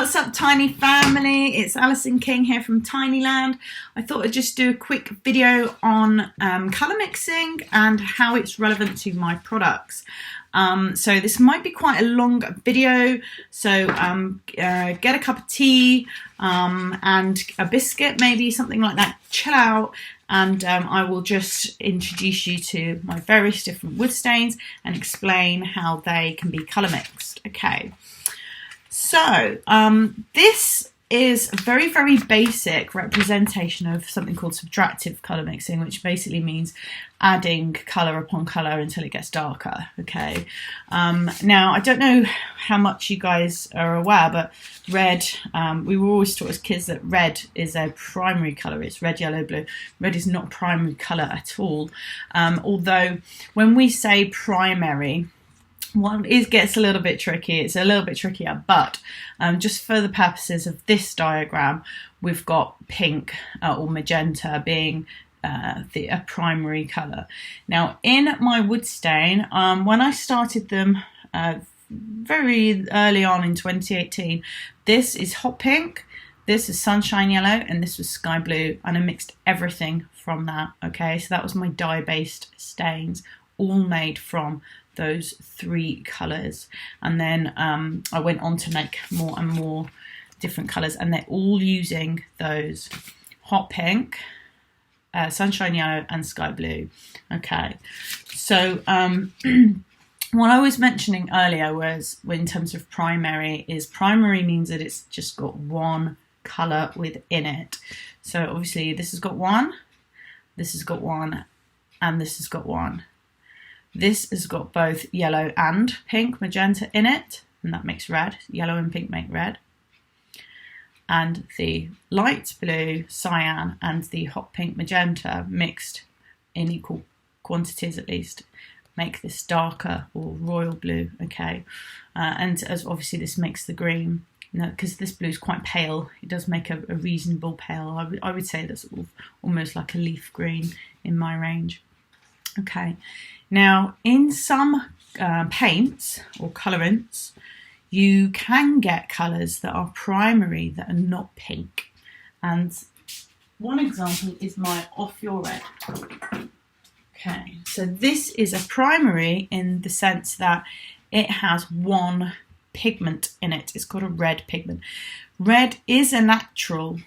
What's up, Tiny family? It's Alison King here from Tinyland. I thought I'd just do a quick video on colour mixing and how it's relevant to my products. So this might be quite a long video, so get a cup of tea and a biscuit, maybe something like that. Chill out, and I will just introduce you to my various different wood stains and explain how they can be colour mixed. Okay. So this is a very, very basic representation of something called subtractive colour mixing, which basically means adding colour upon colour until it gets darker. Okay. Now, I don't know how much you guys are aware, but red, we were always taught as kids that red is a primary colour. It's red, yellow, blue. Red is not primary colour at all. Although when we say primary, well, it gets a little bit tricky. It's a little bit trickier, but just for the purposes of this diagram, we've got pink or magenta being a primary colour. Now, in my wood stain, when I started them very early on in 2018, this is hot pink, this is sunshine yellow, and this was sky blue, and I mixed everything from that. Okay, so that was my dye-based stains, all made from those three colours, and then I went on to make more and more different colours, and they're all using those hot pink, sunshine yellow, and sky blue. Okay, so what I was mentioning earlier was, in terms of primary, means that it's just got one colour within it. So obviously this has got one, this has got one, and this has got one. This has got both yellow and pink magenta in it, and that makes red. Yellow and pink make red. And the light blue, cyan, and the hot pink magenta mixed in equal quantities at least make this darker or royal blue. Okay, and as obviously this makes the green. Because this blue is quite pale, it does make a reasonable pale. I would say that's almost like a leaf green in my range. Okay, now in some paints or colorants, you can get colours that are primary that are not pink. And one example is my Off Your Red. Okay, so this is a primary in the sense that it has one pigment in it. It's got a red pigment. Red is a natural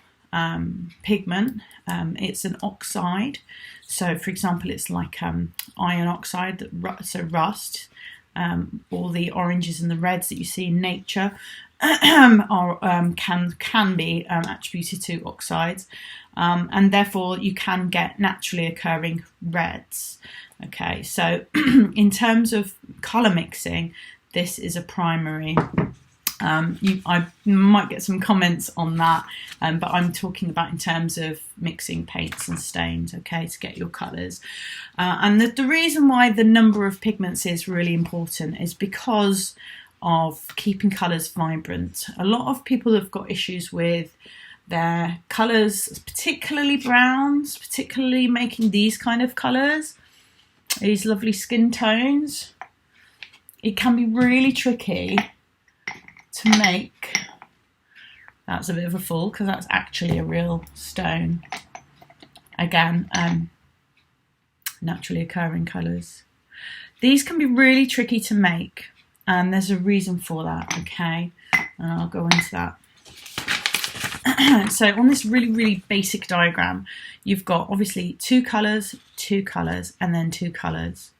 pigment. It's an oxide. So, for example, it's like iron oxide, so rust, or the oranges and the reds that you see in nature are can be attributed to oxides, and therefore you can get naturally occurring reds. Okay, so in terms of colour mixing, this is a primary. I might get some comments on that, but I'm talking about in terms of mixing paints and stains, okay, to get your colours. And the reason why the number of pigments is really important is because of keeping colours vibrant. A lot of people have got issues with their colours, particularly browns, particularly making these kind of colours, these lovely skin tones. It can be really tricky to make. That's a bit of a fool because that's actually a real stone. Again, naturally occurring colours. These can be really tricky to make, and there's a reason for that, okay? And I'll go into that. So on this really, really basic diagram, you've got obviously two colours, and then two colours.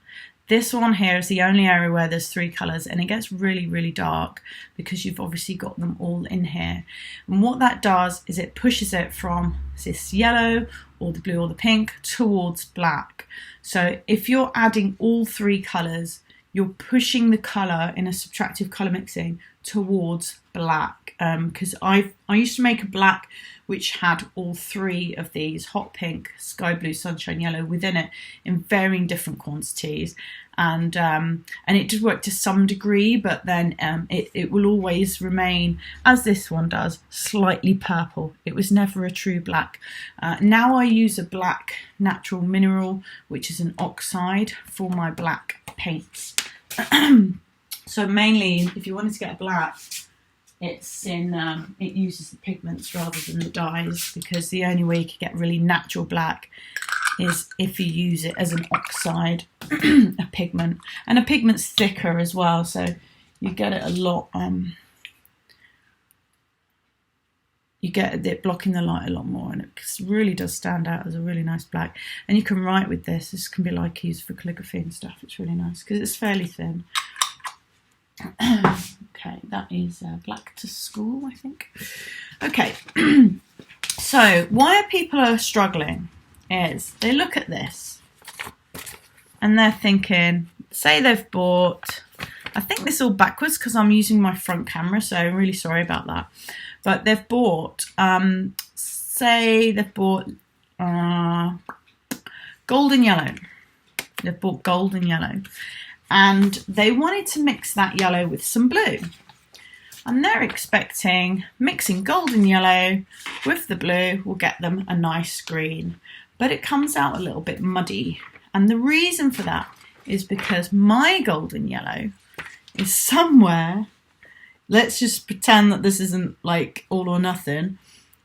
This one here is the only area where there's three colours, and it gets really, really dark because you've obviously got them all in here. And what that does is it pushes it from this yellow or the blue or the pink towards black. So if you're adding all three colours, you're pushing the colour in a subtractive colour mixing towards black. Because I used to make a black which had all three of these, hot pink, sky blue, sunshine yellow, within it in varying different quantities, and it did work to some degree, but then it will always remain, as this one does, slightly purple. It was never a true black. Now I use a black natural mineral, which is an oxide, for my black paints. So mainly, if you wanted to get a black, it's in it uses the pigments rather than the dyes, because the only way you can get really natural black is if you use it as an oxide, a pigment, and a pigment's thicker as well, so you get it a lot. You get it blocking the light a lot more, and it really does stand out as a really nice black. And you can write with this. This can be like used for calligraphy and stuff. It's really nice because it's fairly thin. Okay, that is black to school, I think. Okay, so why people are struggling is they look at this and they're thinking, say they've bought, I think this is all backwards because I'm using my front camera, so I'm really sorry about that. But they've bought, say they've bought golden yellow. They've bought golden yellow. And they wanted to mix that yellow with some blue. And they're expecting mixing golden yellow with the blue will get them a nice green. But it comes out a little bit muddy. And the reason for that is because my golden yellow is somewhere. Let's just pretend that this isn't like all or nothing.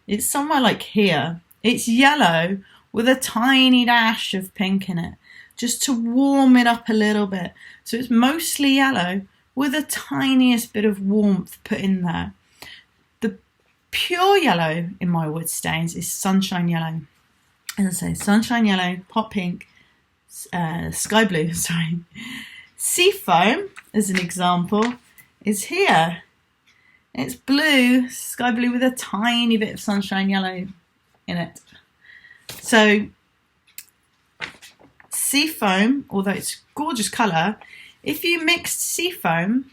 It's somewhere like here. It's yellow with a tiny dash of pink in it, just to warm it up a little bit. So it's mostly yellow with a tiniest bit of warmth put in there. The pure yellow in my wood stains is sunshine yellow. As I say, sunshine yellow, hot pink, sky blue, sorry. Seafoam, as an example, is here. It's blue, sky blue with a tiny bit of sunshine yellow in it. So seafoam, although it's a gorgeous colour, if you mixed seafoam,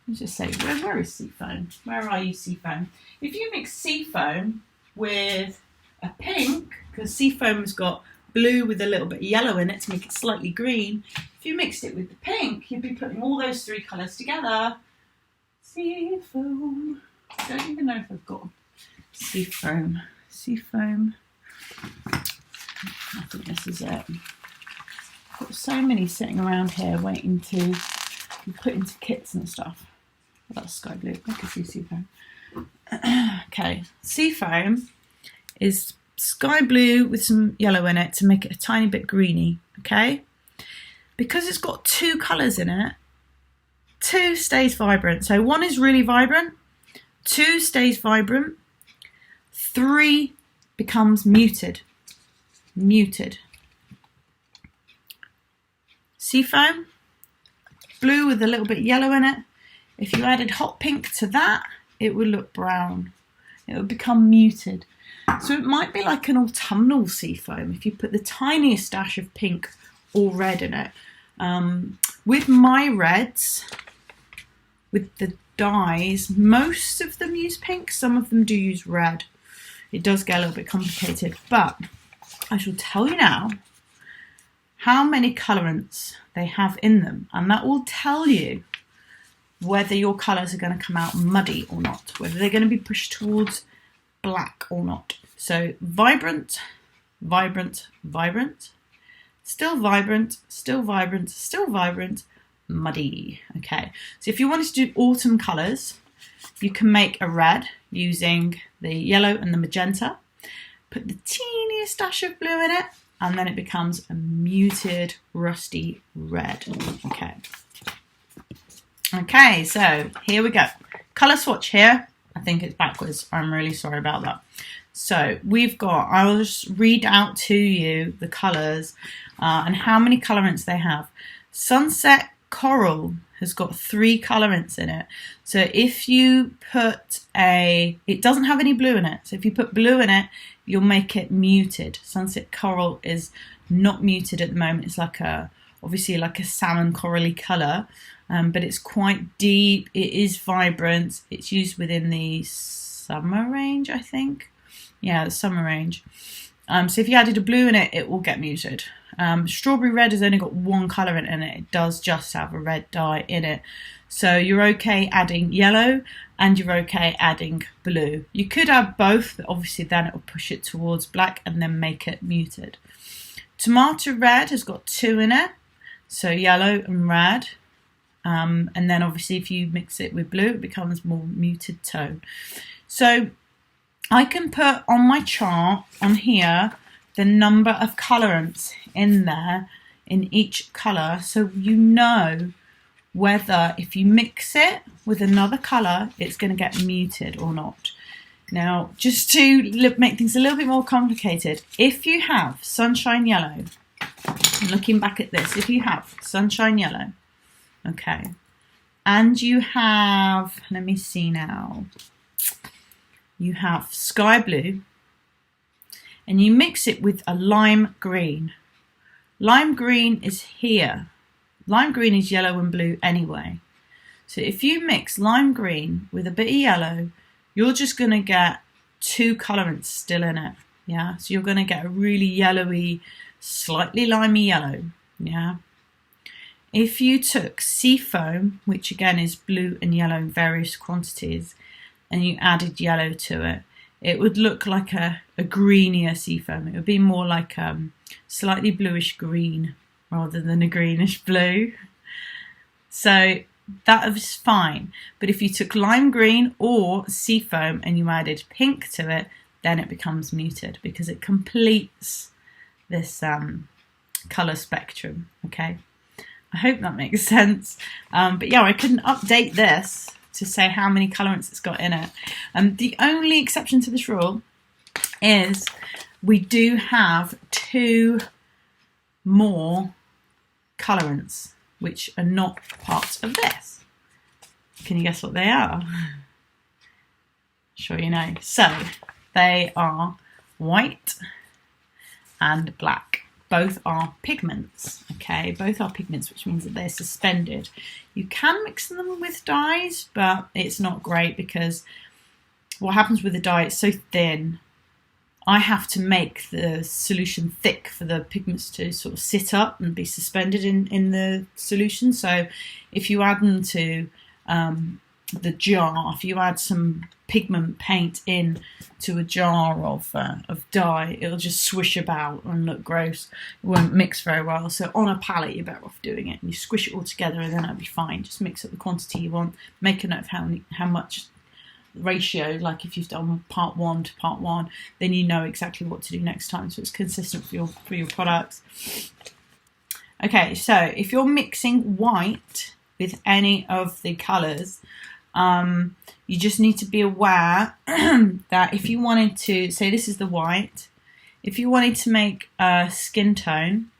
let's just say, where is seafoam? Where are you, seafoam? If you mix seafoam with a pink, because seafoam has got blue with a little bit of yellow in it to make it slightly green, if you mixed it with the pink, you'd be putting all those three colours together. Seafoam. I don't even know if I've got seafoam. Seafoam. I think this is it. I've got so many sitting around here waiting to be put into kits and stuff. Oh, that's sky blue. I can see seafoam. Okay, seafoam is sky blue with some yellow in it to make it a tiny bit greeny. Okay, because it's got two colours in it. 2 stays vibrant. So 1 is really vibrant, 2 stays vibrant, 3 becomes muted. Muted. Seafoam, blue with a little bit yellow in it. If you added hot pink to that, it would look brown. It would become muted. So it might be like an autumnal seafoam if you put the tiniest dash of pink or red in it. With my reds, with the dyes, most of them use pink, some of them do use red. It does get a little bit complicated, but I shall tell you now how many colorants they have in them, and that will tell you whether your colours are going to come out muddy or not, whether they're going to be pushed towards black or not. So vibrant, vibrant, vibrant, still vibrant, still vibrant, still vibrant, muddy. Okay, so if you wanted to do autumn colours, you can make a red using the yellow and the magenta, put the teeniest dash of blue in it, and then it becomes a muted rusty red. Okay, so here we go. Colour swatch here. I think it's backwards. I'm really sorry about that. So we've got, I'll just read out to you the colours and how many colorants they have. Sunset Coral has got 3 colorants in it. So if you put it doesn't have any blue in it. So if you put blue in it, you'll make it muted. Sunset Coral is not muted at the moment. It's like obviously like a salmon corally colour, but it's quite deep. It is vibrant. It's used within the summer range, I think. Yeah, the summer range. So if you added a blue in it, it will get muted. Strawberry red has only got 1 colorant in it. It does just have a red dye in it. So you're okay adding yellow and you're okay adding blue. You could add both, but obviously then it will push it towards black and then make it muted. Tomato red has got 2 in it. So yellow and red. And then obviously if you mix it with blue, it becomes more muted tone. So I can put on my chart on here the number of colorants in there in each color, so you know whether if you mix it with another color, it's going to get muted or not. Now, just to make things a little bit more complicated, if you have sunshine yellow, looking back at this, if you have sunshine yellow, okay, and you have, let me see now, you have sky blue, and you mix it with a lime green. Lime green is here. Lime green is yellow and blue anyway. So if you mix lime green with a bit of yellow, you're just going to get two colorants still in it. Yeah, so you're going to get a really yellowy, slightly limey yellow. Yeah. If you took sea foam, which again is blue and yellow in various quantities, and you added yellow to it, it would look like a greenier sea foam. It would be more like slightly bluish green rather than a greenish blue. So that was fine. But if you took lime green or sea foam and you added pink to it, then it becomes muted because it completes this colour spectrum. Okay, I hope that makes sense. But yeah, I couldn't update this to say how many colorants it's got in it. The only exception to this rule is we do have two more colorants which are not part of this. Can you guess what they are? Sure you know. So they are white and black. Both are pigments, okay? Both are pigments, which means that they're suspended. You can mix them with dyes, but it's not great because what happens with the dye, it's so thin. I have to make the solution thick for the pigments to sort of sit up and be suspended in the solution. So if you add them to the jar, if you add some pigment paint in to a jar of dye, it'll just swish about and look gross. It won't mix very well. So on a palette, you're better off doing it, and you squish it all together, and then it'll be fine. Just mix up the quantity you want. Make a note of how much ratio. Like if you've done part 1 to part 1, then you know exactly what to do next time. So it's consistent for your products. Okay, so if you're mixing white with any of the colours, you just need to be aware that if you wanted to, say this is the white, if you wanted to make a skin tone,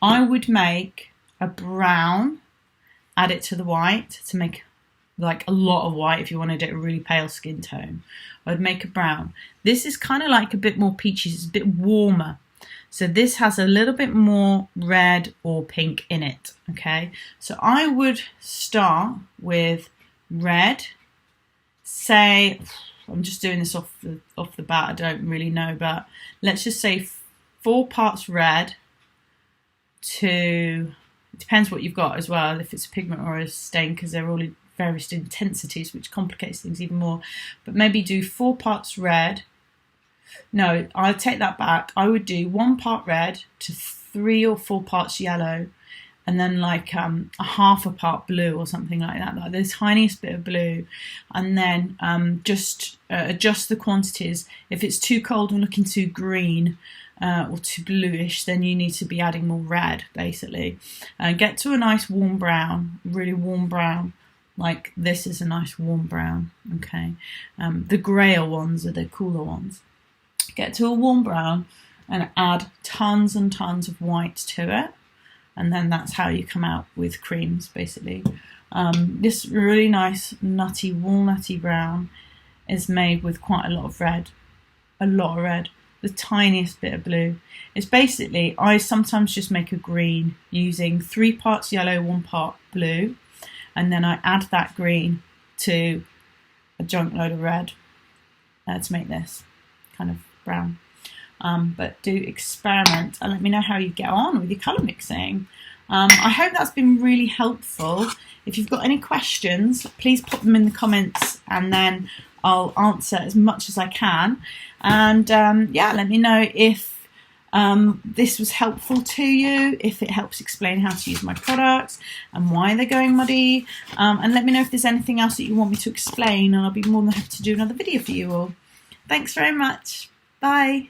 I would make a brown, add it to the white to make like a lot of white. If you wanted it a really pale skin tone, I'd make a brown. This is kind of like a bit more peachy, it's a bit warmer. So this has a little bit more red or pink in it, okay? So I would start with red. Say, I'm just doing this off the bat, I don't really know, but let's just say 4 parts red to, it depends what you've got as well, if it's a pigment or a stain, because they're all in various intensities, which complicates things even more. But maybe do 4 parts red. No, I'll take that back. I would do 1 part red to 3 or 4 parts yellow, and then like a half a part blue or something like that, like the tiniest bit of blue, and then just adjust the quantities. If it's too cold and looking too green or too bluish, then you need to be adding more red, basically. Get to a nice warm brown, really warm brown. Like this is a nice warm brown, okay? The greyer ones are the cooler ones. Get to a warm brown and add tons and tons of white to it. And then that's how you come out with creams, basically. This really nice, nutty, walnutty brown is made with quite a lot of red. A lot of red. The tiniest bit of blue. It's basically, I sometimes just make a green using 3 parts yellow, 1 part blue. And then I add that green to a junk load of red to make this kind of brown. But do experiment and let me know how you get on with your colour mixing. I hope that's been really helpful. If you've got any questions, please put them in the comments and then I'll answer as much as I can. And yeah, let me know if this was helpful to you, if it helps explain how to use my products and why they're going muddy. And let me know if there's anything else that you want me to explain, and I'll be more than happy to do another video for you all. Thanks very much. Bye.